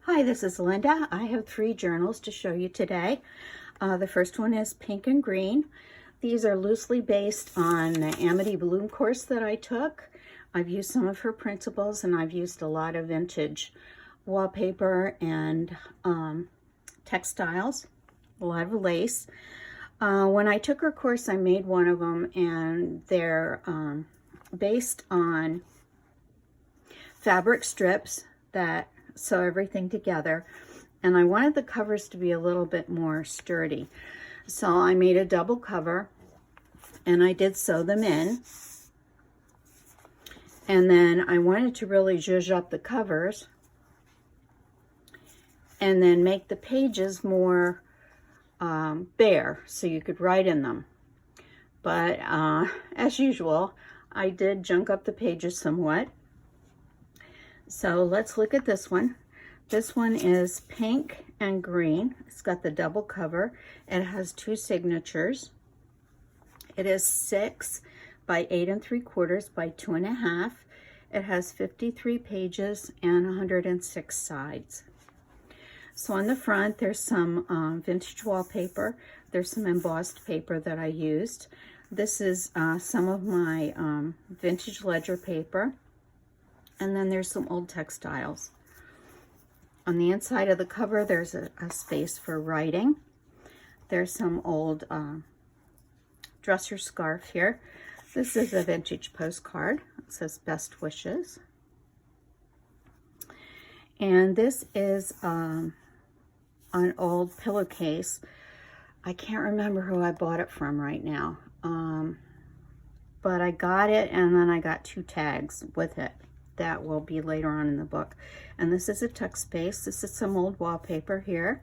Hi, this is Linda. I have 3 journals to show you today. The first one is pink and green. These are loosely based on the Amity Bloom course that I took. I've used some of her principles and I've used a lot of vintage wallpaper and textiles, a lot of lace. When I took her course, I made one of them, and they're based on fabric strips that sew everything together, and I wanted the covers to be a little bit more sturdy, so I made a double cover and I did sew them in, and then I wanted to really zhuzh up the covers and then make the pages more bare so you could write in them. But as usual, I did junk up the pages somewhat. So let's look at this one. This one is pink and green. It's got the double cover. It has 2 signatures. It is 6 by 8 3/4 by 2.5. It has 53 pages and 106 sides. So on the front, there's some vintage wallpaper. There's some embossed paper that I used. This is some of my vintage ledger paper. And then there's some old textiles. On the inside of the cover, there's a space for writing. There's some old dresser scarf here. This is a vintage postcard. It says best wishes. And this is an old pillowcase. I can't remember who I bought it from right now. But I got it, and then I got 2 tags with it. That will be later on in the book. And this is a tuck space. This is some old wallpaper here.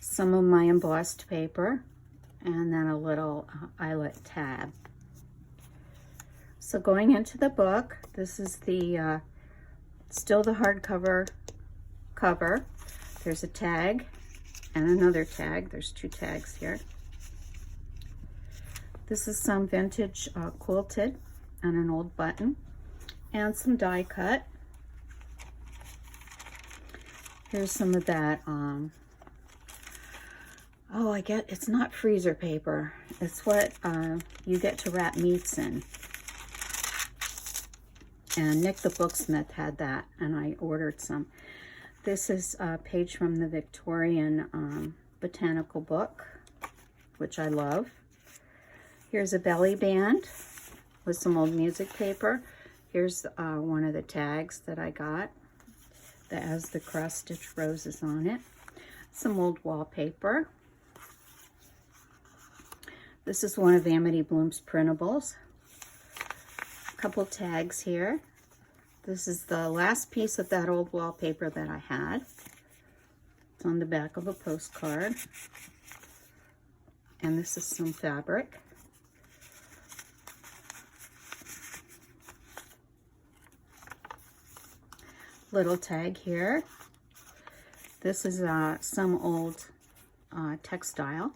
Some of my embossed paper. And then a little eyelet tab. So going into the book, this is the still the hardcover cover. There's a tag and another tag. There's 2 tags here. This is some vintage quilted and an old button and some die cut. Here's some of that it's not freezer paper, it's what you get to wrap meats in, and Nick the Booksmith had that and I ordered some. This is a page from the Victorian botanical book, which I love. Here's a belly band with some old music paper. Here's one of the tags that I got that has the cross-stitch roses on it. Some old wallpaper. This is one of Amity Bloom's printables. A couple tags here. This is the last piece of that old wallpaper that I had. It's on the back of a postcard. And this is some fabric. Little tag here. This is some old textile.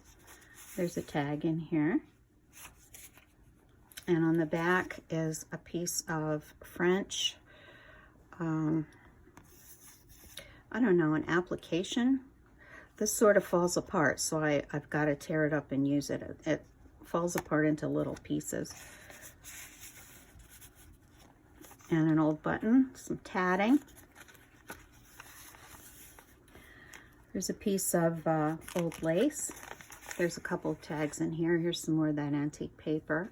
There's a tag in here. And on the back is a piece of French, I don't know, an application. This sort of falls apart, so I've got to tear it up and use it. It falls apart into little pieces. And an old button, some tatting. There's a piece of old lace. There's a couple of tags in here. Here's some more of that antique paper.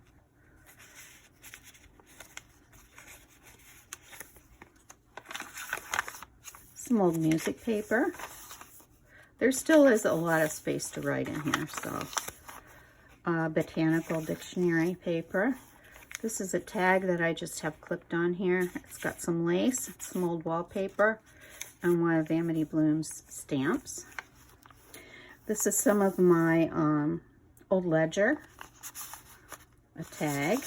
Some old music paper. There still is a lot of space to write in here, so botanical dictionary paper. This is a tag that I just have clipped on here. It's got some lace, some old wallpaper, and one of Amity Bloom's stamps. This is some of my old ledger, a tag.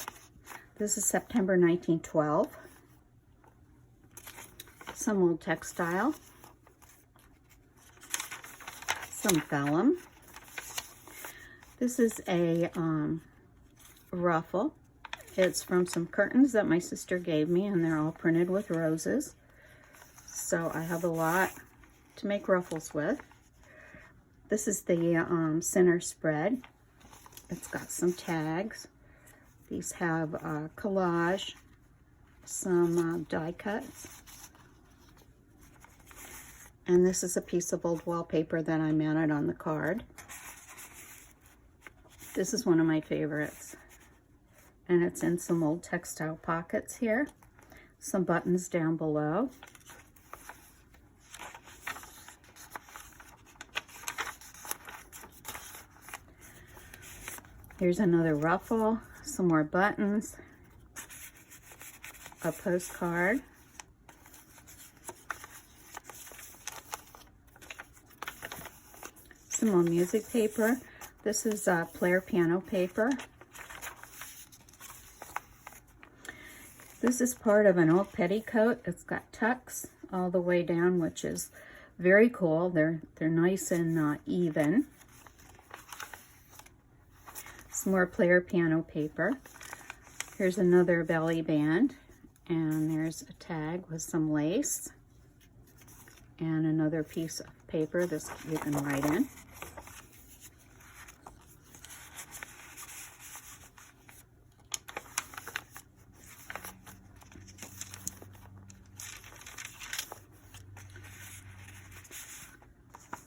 This is September 1912. Some old textile, some vellum. This is a ruffle. It's from some curtains that my sister gave me, and they're all printed with roses. so I have a lot to make ruffles with. This is the center spread. It's got some tags. These have collage, some die cuts. And this is a piece of old wallpaper that I mounted on the card. This is one of my favorites. And it's in some old textile pockets here. Some buttons down below. Here's another ruffle, some more buttons, a postcard, some more music paper. This is player piano paper. This is part of an old petticoat. It's got tucks all the way down, which is very cool. They're nice and even. Some more player piano paper. Here's another belly band, and there's a tag with some lace and another piece of paper. This you can write in.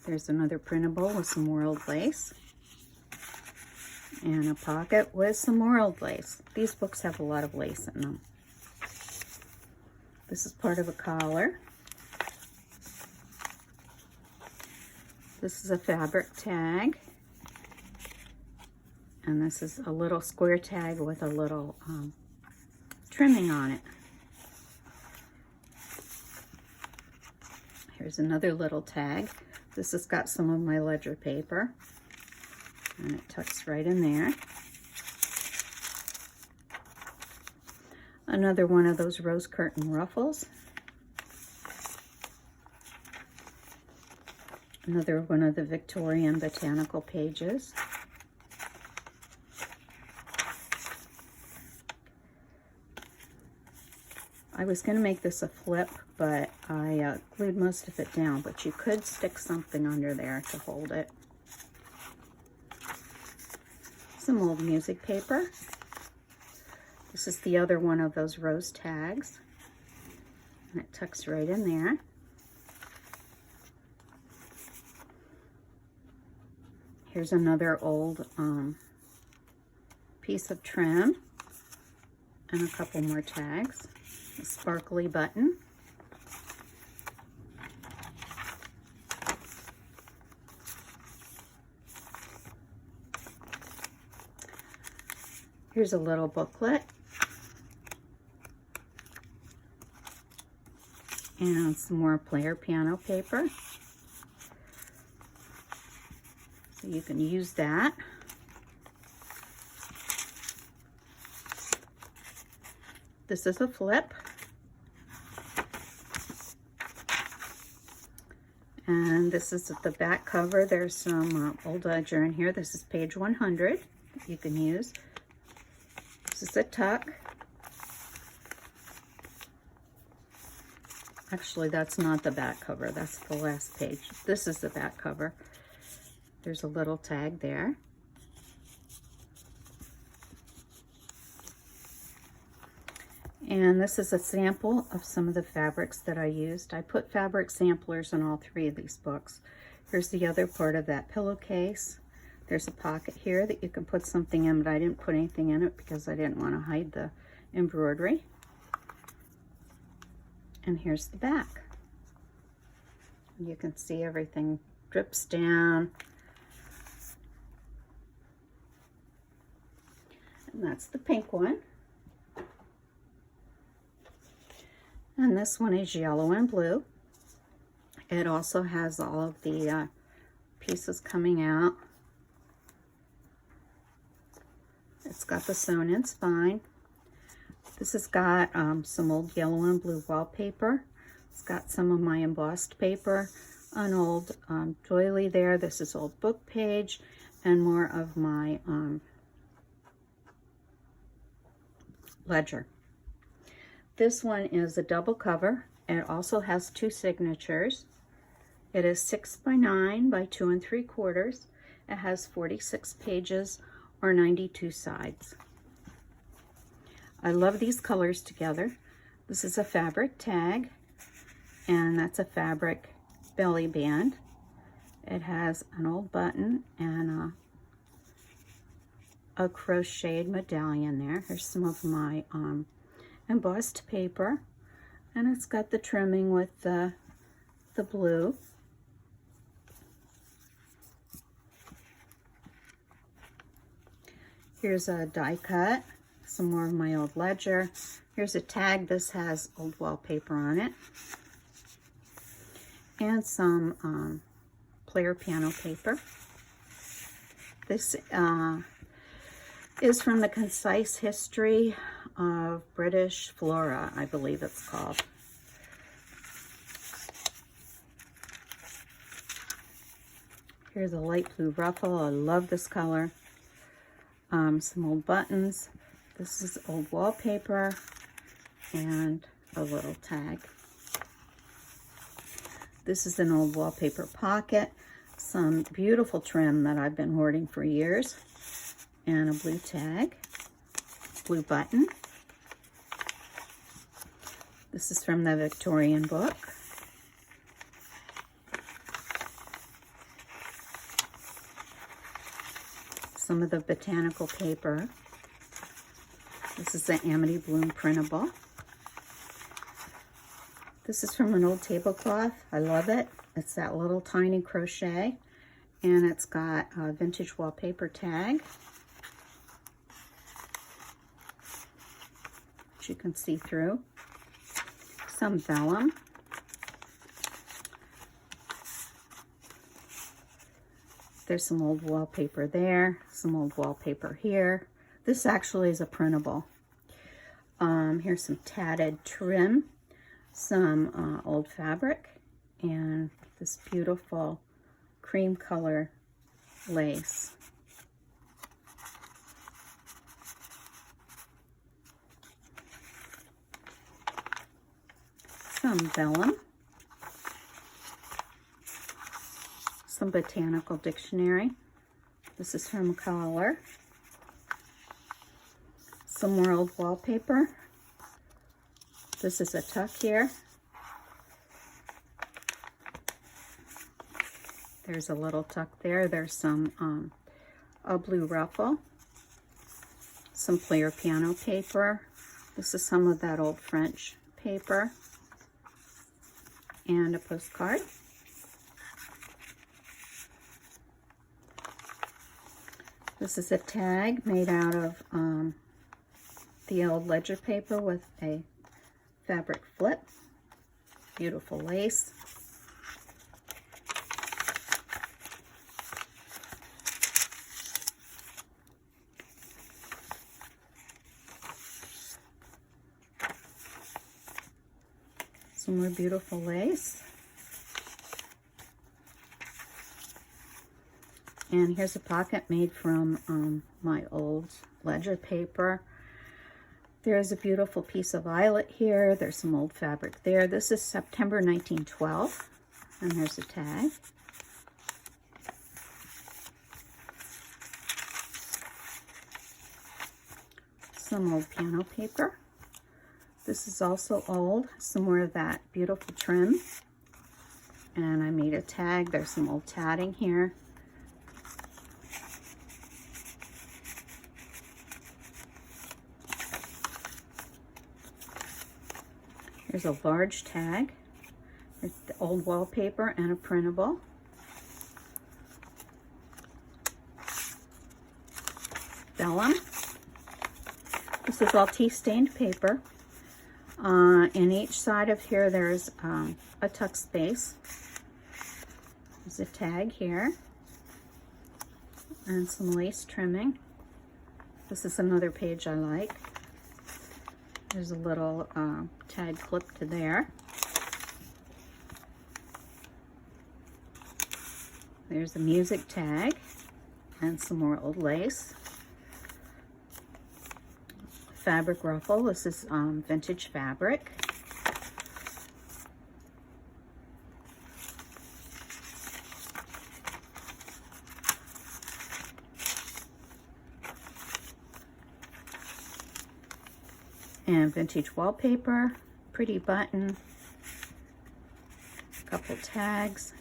There's another printable with some more old lace. And a pocket with some more old lace. These books have a lot of lace in them. This is part of a collar. This is a fabric tag. And this is a little square tag with a little trimming on it. Here's another little tag. This has got some of my ledger paper. And it tucks right in there. Another one of those rose curtain ruffles. Another one of the Victorian botanical pages. I was going to make this a flip, but I glued most of it down, but you could stick something under there to hold it. Some old music paper. This is the other one of those rose tags. And it tucks right in there. Here's another old piece of trim. And a couple more tags. A sparkly button. Here's a little booklet. And some more player piano paper. So you can use that. This is a flip. And this is the back cover. There's some old ledger in here. This is page 100 that you can use. This is a tuck. Actually, that's not the back cover. That's the last page. This is the back cover. There's a little tag there. And this is a sample of some of the fabrics that I used. I put fabric samplers in all three of these books. Here's the other part of that pillowcase. There's a pocket here that you can put something in, but I didn't put anything in it because I didn't want to hide the embroidery. And here's the back. You can see everything drips down. And that's the pink one. And this one is yellow and blue. It also has all of the pieces coming out. It's got the sewn-in spine. This has got some old yellow and blue wallpaper. It's got some of my embossed paper, an old doily there. This is old book page, and more of my ledger. This one is a double cover. It also has 2 signatures. It is 6 by 9 by 2 3/4. It has 46 pages or 92 sides. I love these colors together. This is a fabric tag, and that's a fabric belly band. It has an old button and a crocheted medallion there. Here's some of my embossed paper, and it's got the trimming with the blue. Here's a die cut, some more of my old ledger. Here's a tag. This has old wallpaper on it, and some player piano paper. This is from the Concise History of British Flora, I believe it's called. Here's a light blue ruffle. I love this color. Some old buttons. This is old wallpaper and a little tag. This is an old wallpaper pocket. Some beautiful trim that I've been hoarding for years. And a blue tag, blue button. This is from the Victorian book. Some of the botanical paper. This is the Amity Bloom printable. This is from an old tablecloth. I love it. It's that little tiny crochet, and it's got a vintage wallpaper tag, which you can see through. Some vellum. There's some old wallpaper there, some old wallpaper here. This actually is a printable. Here's some tatted trim, some old fabric, and this beautiful cream color lace. Some vellum, some botanical dictionary. This is from Color. Some more old wallpaper. This is a tuck here. There's a little tuck there. There's some a blue ruffle, some player piano paper. This is some of that old French paper, and a postcard. This is a tag made out of the old ledger paper with a fabric flip. Beautiful lace. Some more beautiful lace. And here's a pocket made from my old ledger paper. There's a beautiful piece of violet here. There's some old fabric there. This is September 1912. And there's a tag. Some old piano paper. This is also old. Some more of that beautiful trim. And I made a tag. There's some old tatting here. Here's a large tag. There's the old wallpaper and a printable. Vellum. This is all tea-stained paper. In each side of here, there's a tuck space. There's a tag here. And some lace trimming. This is another page I like. There's a little tag clip to there. There's a music tag and some more old lace. Fabric ruffle. This is vintage fabric. And vintage wallpaper, pretty button, a couple tags.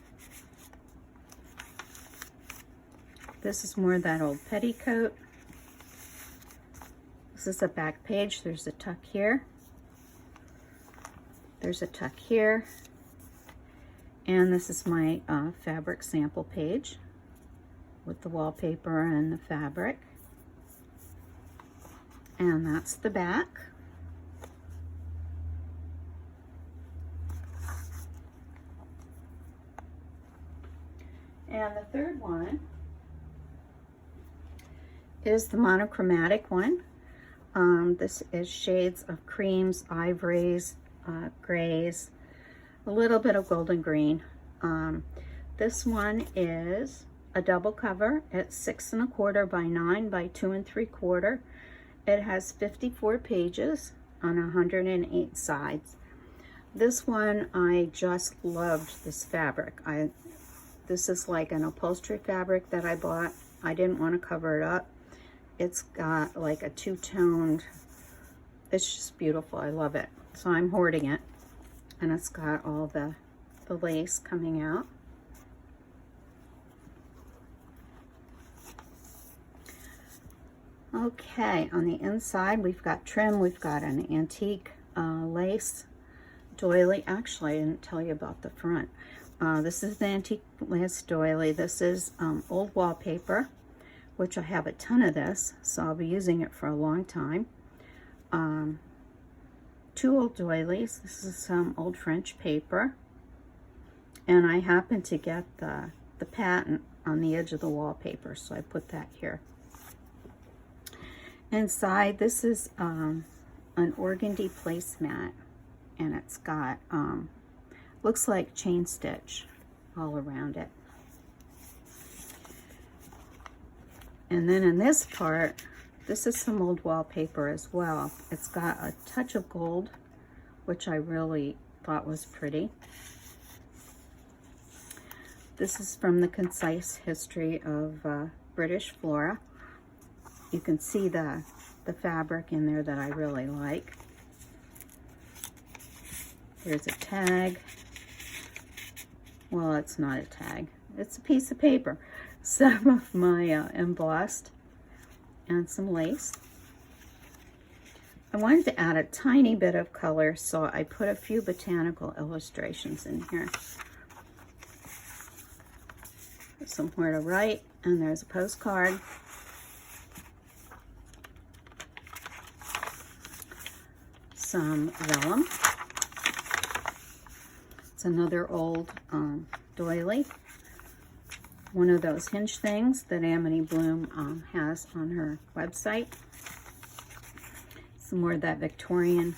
This is more of that old petticoat. This is a back page. There's a tuck here. There's a tuck here. And this is my fabric sample page with the wallpaper and the fabric. And that's the back. And the third one is the monochromatic one. This is shades of creams, ivories, grays, a little bit of golden green. This one is a double cover. It's 6 1/4 by 9 by 2 3/4. It has 54 pages on 108 sides. This one, I just loved this fabric. This is like an upholstery fabric that I bought. I didn't want to cover it up. It's got like a two-toned, it's just beautiful. I love it. So I'm hoarding it. And it's got all the lace coming out. Okay, on the inside we've got trim. We've got an antique lace doily. Actually, I didn't tell you about the front. This is the antique lace doily. This is old wallpaper, which I have a ton of this, so I'll be using it for a long time. 2 old doilies. This is some old French paper. And I happened to get the patent on the edge of the wallpaper, so I put that here. Inside, this is an organdy placemat, and it's got, looks like chain stitch all around it. And then in this part, this is some old wallpaper as well. It's got a touch of gold, which I really thought was pretty. This is from the Concise History of British Flora. You can see the fabric in there that I really like. Here's a tag. Well, it's not a tag. It's a piece of paper. Some of my embossed and some lace. I wanted to add a tiny bit of color, so I put a few botanical illustrations in here. There's somewhere to write, and there's a postcard. Some vellum. It's another old doily. One of those hinge things that Amity Bloom has on her website. Some more of that Victorian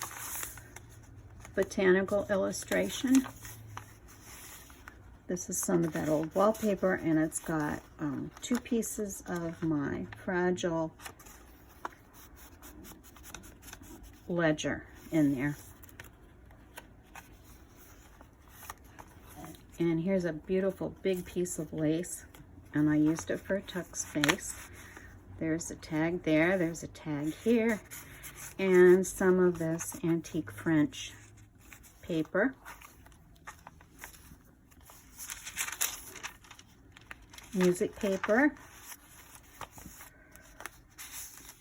botanical illustration. This is some of that old wallpaper, and it's got 2 pieces of my fragile ledger in there. And here's a beautiful big piece of lace, and I used it for a tuck space. There's a tag there, there's a tag here, and some of this antique French paper. Music paper.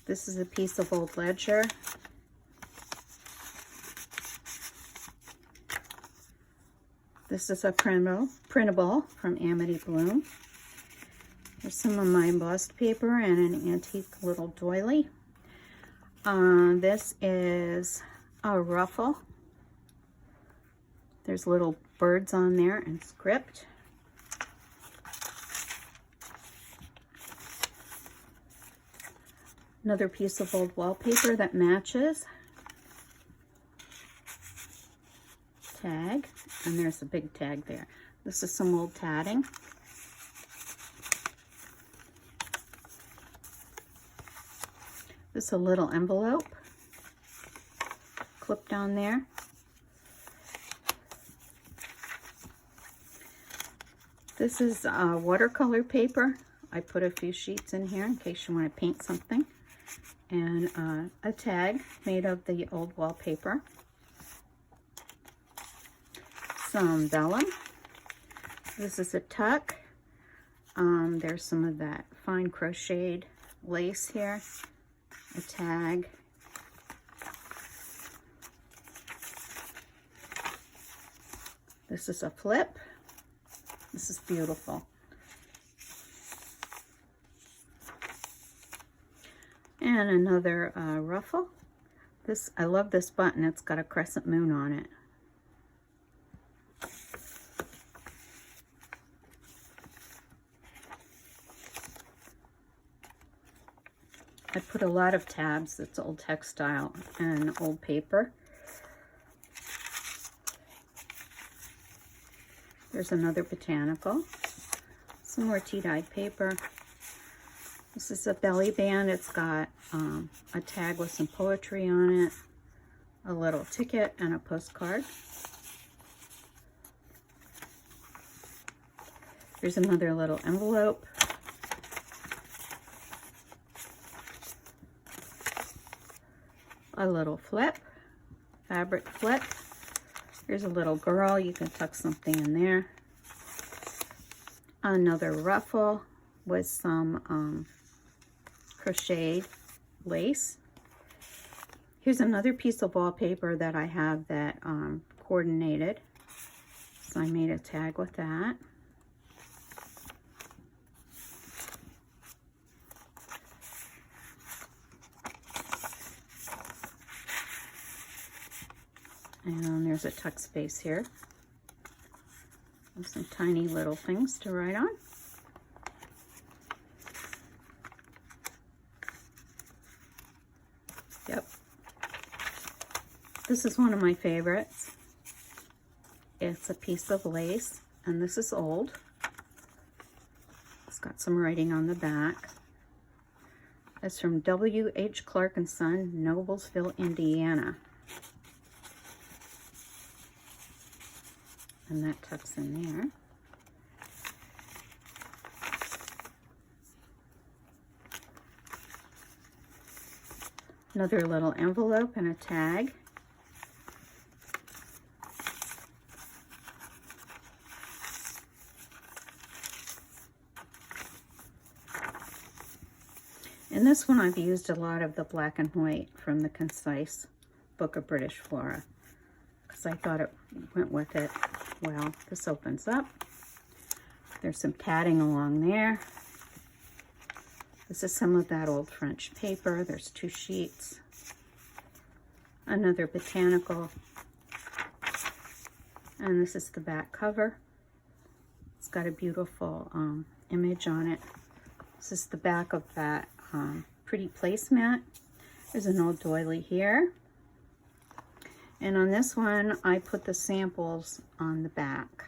This is a piece of old ledger. This is a printable from Amity Bloom. There's some of my embossed paper and an antique little doily. This is a ruffle. There's little birds on there and script. Another piece of old wallpaper that matches. Tag, and there's a big tag there. This is some old tatting. This is a little envelope clipped on there. This is watercolor paper. I put a few sheets in here in case you want to paint something. and a tag made of the old wallpaper, some vellum. This is a tuck. There's some of that fine crocheted lace here, a tag, this is a flip. This is beautiful. And another ruffle. I love this button. It's got a crescent moon on it. I put a lot of tabs. It's old textile and old paper. There's another botanical. Some more tea-dyed paper. This is a belly band. It's got a tag with some poetry on it, a little ticket, and a postcard. Here's another little envelope. A little flip, fabric flip. Here's a little girl. You can tuck something in there. Another ruffle with some crocheted lace. Here's another piece of wallpaper that I have that coordinated. So I made a tag with that. And there's a tuck space here. With some tiny little things to write on. Yep. This is one of my favorites. It's a piece of lace, and this is old. It's got some writing on the back. It's from W.H. Clark & Son, Noblesville, Indiana. And that tucks in there. Another little envelope and a tag. In this one, I've used a lot of the black and white from the Concise Book of British Flora, because I thought it went with it well. This opens up. There's some padding along there. This is some of that old French paper. There's 2 sheets. Another botanical. And this is the back cover. It's got a beautiful image on it. This is the back of that pretty placemat. There's an old doily here. And on this one, I put the samples on the back.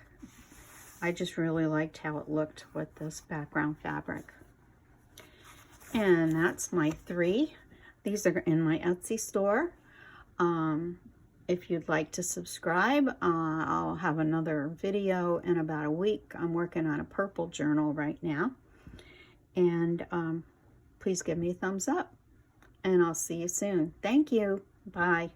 I just really liked how it looked with this background fabric. And that's my 3. These are in my Etsy store. If you'd like to subscribe, I'll have another video in about a week. I'm working on a purple journal right now. And please give me a thumbs up. And I'll see you soon. Thank you. Bye.